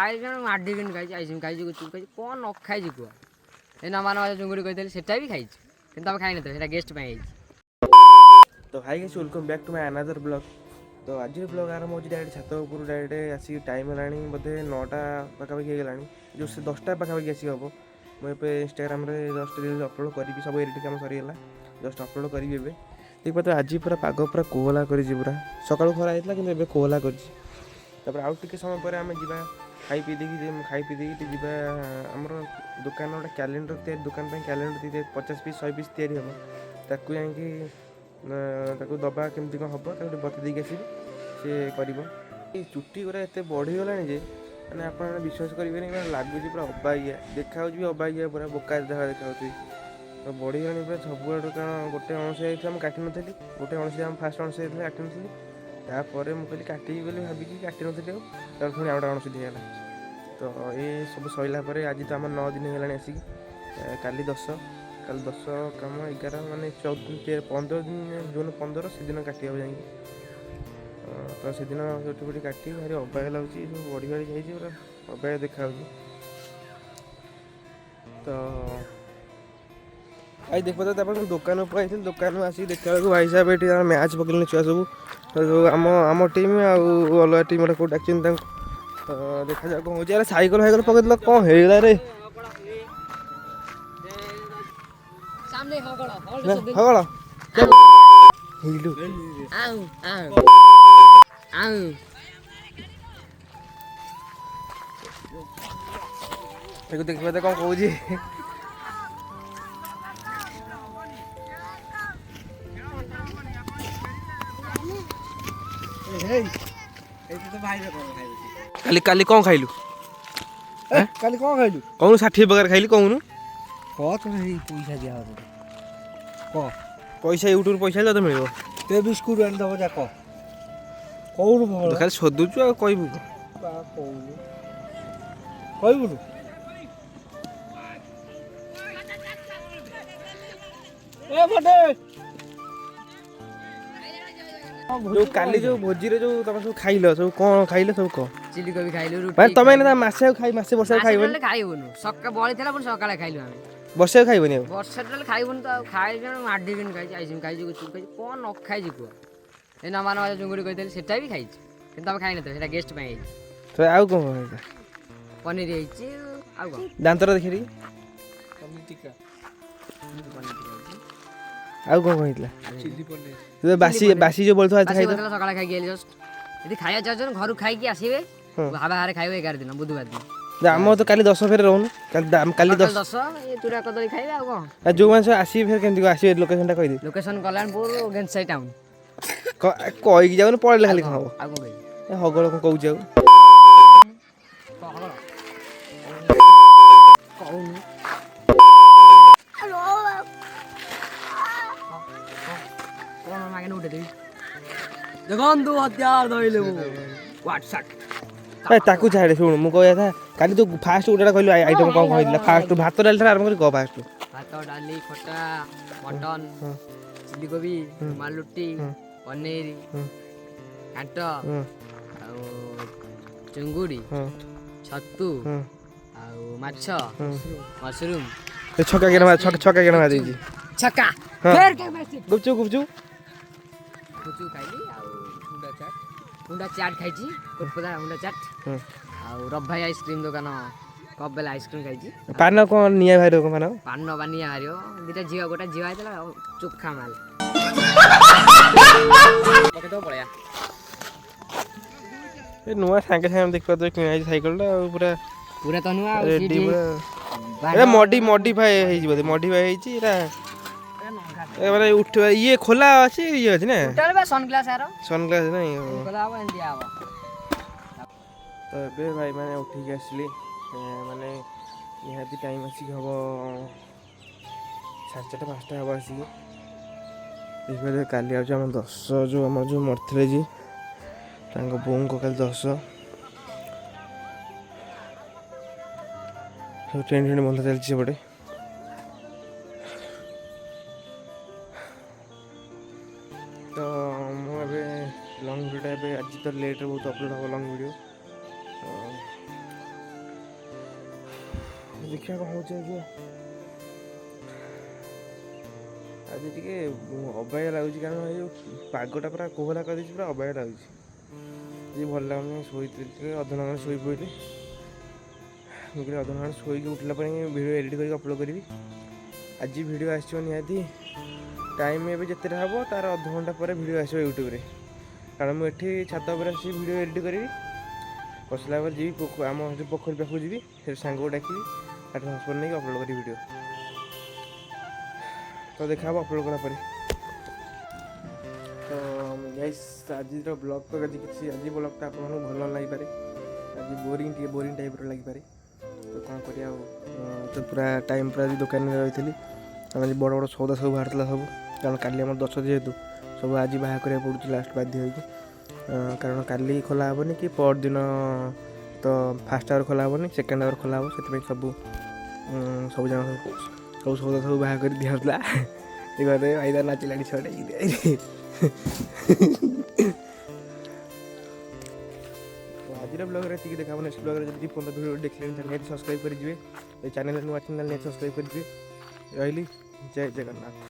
ମାଡ଼ିକିନି ଖାଇଛି ଆଇସିମ୍ ଖାଇଛୁ ଗୁଚୁ ଖାଇଛୁ କ'ଣ ନ ଖାଇଛୁ କୁହ ଏ ନମାନ ଚୁଙ୍ଗୁଡ଼ି କହିଥିଲି ସେଟା ବି ଖାଇଛୁ କିନ୍ତୁ ଆମେ ଖାଇନଥିବୁ ସେଇଟା ଗେଷ୍ଟ ପାଇଁ ହେଇଛି। ତ high guys welcome back to my another blog. ତ ଆଜିର ବ୍ଲଗ୍ ଆରମ୍ଭ ହେଉଛି ଡାଇରେକ୍ଟ ଛାତ ଉପରୁ ଡାଇରେକ୍ଟ ଆସିକି ଟାଇମ୍ ହେଲାଣି ବୋଧେ 9ଟା ପାଖାପାଖି ହେଇଗଲାଣି ଯେଉଁ ସେ 10ଟା ପାଖାପାଖି ଆସିକି ହେବ। ମୁଁ ଏବେ ଇନଷ୍ଟାଗ୍ରାମରେ ଜଷ୍ଟ ରିଲ୍ସ ଅପଲୋଡ଼ କରିବି, ସବୁ ଏଡ଼ିଟିଂ କାମ ସରିଗଲା, ଜଷ୍ଟ ଅପଲୋଡ଼ କରିବି ଏବେ। ଦେଖିବା ତ ଆଜି ପୁରା ପାଗ ପୁରା କୋହଲା କରିଛି, ପୁରା ସକାଳୁ ଖରା ହେଇଥିଲା କିନ୍ତୁ ଏବେ କୋହଲା କରିଛି। ତାପରେ ଆଉ ଟିକେ ସମୟ ପରେ ଆମେ ଯିବା ଖାଇ ପିଇ ଦେଇକି ଯିବା ଆମର ଦୋକାନ ଗୋଟେ କ୍ୟାଲେଣ୍ଡର ତିଆରି, ଦୋକାନ ପାଇଁ କ୍ୟାଲେଣ୍ଡର 50 ପିସ୍ 100 ପିସ୍ ତିଆରି ହେବ, ତାକୁ ଯାଇକି ତାକୁ ଦେବା କେମିତି କ'ଣ ହେବ ତାକୁ ଟିକେ ବତେଇ ଦେଇକି ଆସିବି, ସେ କରିବ। ଏଇ ଚୁଟି ଗୁଡ଼ା ଏତେ ବଢ଼ିଗଲାଣି ଯେ ମାନେ ଆପଣ ବିଶ୍ୱାସ କରିବେନି, ମାନେ ଲାଗୁଛି ପୁରା ଅବାଗିଆ ଦେଖାହେଉଛି ବି, ଅବାଗିଆ ପୁରା ବୋକା ଦେଖାହେଉଛି। ତ ବଢ଼ିଗଲାଣି ପୁରା ସବୁଆଡ଼ୁ, କାରଣ ଗୋଟେ ଅଣସୀ ହେଇଥିଲା ମୁଁ କାଟିନଥିଲି, ଗୋଟେ ଅଣସୀ ଆମ ଫାଷ୍ଟ ଅଣସୀ ହେଇଥିଲା କାଟିନଥିଲି, ତାପରେ ମୁଁ କହିଲି କାଟିବି ବୋଲି ଭାବିକି କାଟିନଥିଲି, ଆଉ ତାପରେ ପୁଣି ଆଉ ଗୋଟେ ଅଣସୀ ହେଇଗଲା। ତ ଏ ସବୁ ସରିଲା ପରେ ଆଜି ତ ଆମର 9 ଦିନ ହେଇଗଲାଣି ଆସିକି, କାଲି 10 କାମ 11 ମାନେ 15 ଦିନ, ଜୁନ୍ 15 ସେଦିନ କାଟିବାକୁ ଯାଇକି ତ ସେଦିନ ଚୁଟି କାଟି ଭାରି ଅବାଗିଆ ଲାଗୁଛି, ସବୁ ବଢ଼ି ଯାଇଛି, ପୁରା ଅବାଗିଆ ଦେଖାହେଉଛି। ତ ଭାଇ ଦେଖ ତ ତାପରେ ଦୋକାନକୁ ପଳାଇଥିଲି, ଦୋକାନରୁ ଆସିକି ଦେଖିଲା ବେଳକୁ ଭାଇ ସାହେବ ଏଠି ମ୍ୟାଚ୍ ପକେଇଲେଣି ଛୁଆ ସବୁ, ଆମ ଟିମ୍ ଆଉ ଅଲଗା ଟିମ୍ ଗୋଟେ କେଉଁ ଡାକିଛନ୍ତି ତାଙ୍କୁ। ତ ଦେଖାଯାଉ କ'ଣ ହେଉଛି। ଆରେ ସାଇକେଲ ପକେଇଦେଲ କ'ଣ ହେଇଗଲା ରେ? ଦେଖିବା ତ କ'ଣ କହୁଛି। କାଲି କ'ଣ ଖାଇଲୁ? କାଲି କ'ଣ ଖାଇଲୁ? କହୁନୁ 60 ପ୍ରକାର ଖାଇଲି, କହୁନୁ। ପଇସା ଦିଆହବ କହ, ପଇସା ୟୁଟ୍ୟୁବରୁ ପଇସା ତତେ ମିଳିବ। ତେ ବିସ୍କୁଟ ଆଣିଦେବ ଯାକ କହୁନୁ ଖାଲି ଶୋଧୁଛୁ ଆଉ କହିବୁ କହିବୁନୁ। ଯୋଉ କାଲି ଯୋଉ ଭୋଜିରେ ଯୋଉ ତମେ ସବୁ ଖାଇଲ, ସବୁ କ'ଣ ଖାଇଲ ସବୁ କହ। ଚିଲି କୋବି ଖାଇଲୁ, ତମେ ମାସେ ବର୍ଷେ ଖାଇବନି, ଖାଇବୁନୁ ବଳିଥିଲା ପୁଣି ସକାଳେ ଖାଇଲୁ ଆମେ, ବର୍ଷେ ଖାଇବନି ଆଉ ବର୍ଷା ଟୋଟାଲି ଖାଇବୁନି ତ ଆଉ ଖାଇଛୁ ମାଡ଼ିକିନି ଖାଇଛୁ ଆଇସିମ୍ ଖାଇଛୁ ଗୁଚୁ ଖାଇଛୁ କ'ଣ ନ ଖାଇଛୁ କୁହ ଏ ନମାନ ଚୁଙ୍ଗୁଡ଼ି କହିଥିଲି ସେଟା ବି ଖାଇଛୁ କିନ୍ତୁ ଆମେ ଖାଇନଥିବୁ ସେଇଟା ଗେଷ୍ଟ ପାଇଁ ହେଇଛି। ତ ଆଉ କ'ଣ ହେଇଥିଲା? ପନିର ହେଇଛି, ଆଉ କ'ଣ ଦାନ୍ତର ଦେଖି ପନିର ଟିକା, ଆଉ କ'ଣ ହେଇଥିଲା? ଚିଲି ପନିର, ବାସି ଯୋଉ ବଳିଥିଲା ସକାଳେ ଖାଇକି ଆଇଲି ଜଷ୍ଟ। ଯଦି ଖାଇବା ଚାହୁଁଛନ୍ତି ଘରୁ ଖାଇକି ଆସିବେ, ବାହାରେ ଖାଇବେ 11 ଦିନ ବୁଧବାର ଦିନ। ଆମର ତ କାଲି 10 ଫେରେ ରହୁନୁ, କାଲି 10 ଏ ଚୁଡ଼ା କଦଳୀ ଖାଇବେ ଆଉ କ'ଣ। ଯୋଉମାନେ ସବୁ ଆସିବେ ଫେରେ କେମିତି ଆସିବେ? ଲୋକେସନଟା କହିଦେ। Location Kalyanpur Genjasahi town. କହିକି ଯାଉନୁ, ପଳେଇଲେ ଖାଲି କ'ଣ ହବ? ଆଉ କ'ଣ କହିବି? ହଗଳ କ'ଣ କହୁଛି ଆଉ? ଦେଖନ୍ତୁ ହତିଆର ଧଇଲେ ତାକୁ ଛାଡ଼େ। ଶୁଣୁ ମୁଁ କହିବା କଥା, କାଲି ତୁ ଫାଷ୍ଟ ଗୋଟା କହିଲୁ ଆଇଟମ୍ କ'ଣ କହିଥିଲା? ଫାଷ୍ଟ ଭାତ ଡାଲି ଠାରୁ ଆରମ୍ଭ କରି କହ। ଫାଷ୍ଟ ଭାତ ଡାଲି ଖଟା ମଟନ ଚିଲି କୋବି ମାଲୁଟି ପନିର ଘାଣ୍ଟ ଆଉ ଚୁଙ୍ଗୁଡ଼ି ଛତୁ ଆଉ ମାଛ ମସରୁମ। ଛକା କେନା ଦେଇଛି ଛକା ଗୁପଚୁପ ଖାଇଲି ଆଉ ହୁଣ୍ଡା ଚାଟ୍ ଖାଇଛି, କୋଟପଦା ହୁଣ୍ଡା ଚାଟ୍ ଆଉ ରଭାଇ ଆଇସ୍କ୍ରିମ୍ ଦୋକାନ କପ୍ ଆଇସ୍କ୍ରିମ୍ ଖାଇଛି। ପାନ କ'ଣ ନିଆଁ ବାହାରିବ? ପାନ ବାନିଆ ବାହାରିବ, ଦୁଇଟା ଝିଅ ଗୋଟେ ଝିଅ ହେଇଥିଲା ଆଉ ଚୋଖା ମାଲ ପଳେଇବା। ଏ ନୂଆ ସାଙ୍ଗେ ଦେଖିପାରୁଥିବେ କିଣା ହେଇଛି ସାଇକେଲଟା, ଆଉ ପୁରା ତ ନୂଆ ମଡିଫାଏ ହେଇଛି ବୋଧେ, ମଡିଫାଏ ହେଇଛି ଏଇଟା ମାନେ ଉଠିବା ଇଏ ଖୋଲା ଅଛି, ଇଏ ଅଛି ନା ସନଗ୍ଲାସ ନାଇଁ। ତ ଏବେ ଭାଇ ମାନେ ଉଠିକି ଆସିଲି, ମାନେ ନିହାତି ଟାଇମ୍ ଆସିକି ହେବ 4:30 5ଟା ହେବ ଆସିକି। ଦେଖିବା କାଲି ଆଉଛି ଆମ 10 ଯେଉଁ ଆମର ଯେଉଁ ମରିଥିଲେ ଯେ ତାଙ୍କ ବୋଉଙ୍କ କାଲି 10 ସବୁ ଟେଣ୍ଟ ବନ୍ଧା ଚାଲିଛି ସେପଟେ। ତ ମୁଁ ଏବେ ଲଙ୍ଗ୍ ଭିଡ଼ିଓଟା ଏବେ ଆଜି ତ ଲେଟ୍ରେ ବହୁତ ଅପଲୋଡ଼ ହେବ ଲଙ୍ଗ୍ ଭିଡ଼ିଓ। ଦେଖିବା କ'ଣ ହେଉଛି ଆଜି ଟିକେ ଅବାଗିଆ ଲାଗୁଛି, କାରଣ ଏଇ ଯେଉଁ ପାଗଟା ପୁରା କୋହଲା କରିଦେଇଛି, ପୁରା ଅବାଗିଆ ଲାଗୁଛି। ଯେ ଭଲ ଲାଗୁନି, ଶୋଇଥିଲି ଟିକେ ଅଧଘଣ୍ଟା ଶୋଇ ପଡ଼ିଲି। ମୁଁ କହିଲି ଅଧଘଣ୍ଟା ଶୋଇକି ଉଠିଲା ପରେ ଭିଡ଼ିଓ ଏଡ଼ିଟ୍ କରିକି ଅପଲୋଡ଼ କରିବି। ଆଜି ଭିଡ଼ିଓ ଆସିବ ନିହାତି ଟାଇମ୍ ଏବେ ଯେତେଟା ହେବ ତା'ର ଅଧଘଣ୍ଟା ପରେ ଭିଡ଼ିଓ ଆସିବ ୟୁଟ୍ୟୁବରେ। କାରଣ ମୁଁ ଏଠି ଛାତ ଉପରେ ଆସିକି ଭିଡ଼ିଓ ଏଡ଼ିଟ୍ କରିବି, ବସିଲା ପରେ ଯିବି ଆମ ସେ ପୋଖରୀ ପାଖକୁ ଯିବି, ସେଠି ସାଙ୍ଗକୁ ଡାକିବି, ତାଠୁ ହସ୍ପଟ୍ ନେଇକି ଅପଲୋଡ଼ କରିବି ଭିଡ଼ିଓ। ତ ଦେଖା ହେବ ଅପଲୋଡ଼ କଲା ପରେ। ତ ଗାଇସ୍ ଆଜିର ବ୍ଲଗ୍ ତ ଆଜି ବ୍ଲଗ୍ଟା ଆପଣମାନଙ୍କୁ ଭଲ ଲାଗିପାରେ, ଆଜି ଟିକେ ବୋରିଂ ଟାଇପ୍ର ଲାଗିପାରେ। ତ କ'ଣ କରିବା ଆଉ, ତ ପୁରା ଟାଇମ୍ ପୁରା ଆଜି ଦୋକାନରେ ରହିଥିଲି। ଆମର ଆଜି ବଡ଼ ବଡ଼ ସଉଦା ସବୁ ବାହାରିଥିଲା ସବୁ, କାରଣ କାଲି ଆମର 10 ଯେହେତୁ ସବୁ ଆଜି ବାହାର କରିବାକୁ ପଡ଼ୁଛି ଲାଷ୍ଟ ବାଧ୍ୟ ହୋଇକି। କାରଣ କାଲି ଖୋଲା ହେବନି କି ପରଦିନ ତ ଫାର୍ଷ୍ଟ ଆୱାର ଖୋଲା ହେବନି, ସେକେଣ୍ଡ ଆୱାର ଖୋଲା ହେବ। ସେଥିପାଇଁ ସବୁ ସଉଦା ସବୁ ବାହାର କରି ଦିଆହେଉଥିଲା। ଏ ଘରେ ଭାଇଦା ନାଚିଲାଣି ଛୁଆଟେ। ଆଜିର ବ୍ଲଗ୍ରେ ଏତିକି ଦେଖା ହେବ। ନେକ୍ସଟ ବ୍ଲଗ୍ରେ ଯଦି ପନ୍ଦର ଭିଡ଼ିଓ ଦେଖିଲେଣି ତାହେଲେ ନିହାତି ସବସ୍କ୍ରାଇବ୍ କରିଯିବେ। ଏ ଚ୍ୟାନେଲ୍ ନୂଆ ଚ୍ୟାନେଲ୍ ନିହାତି ସବସ୍କ୍ରାଇବ୍ କରିଯିବେ। ରହିଲି, ଜୟ ଜଗନ୍ନାଥ।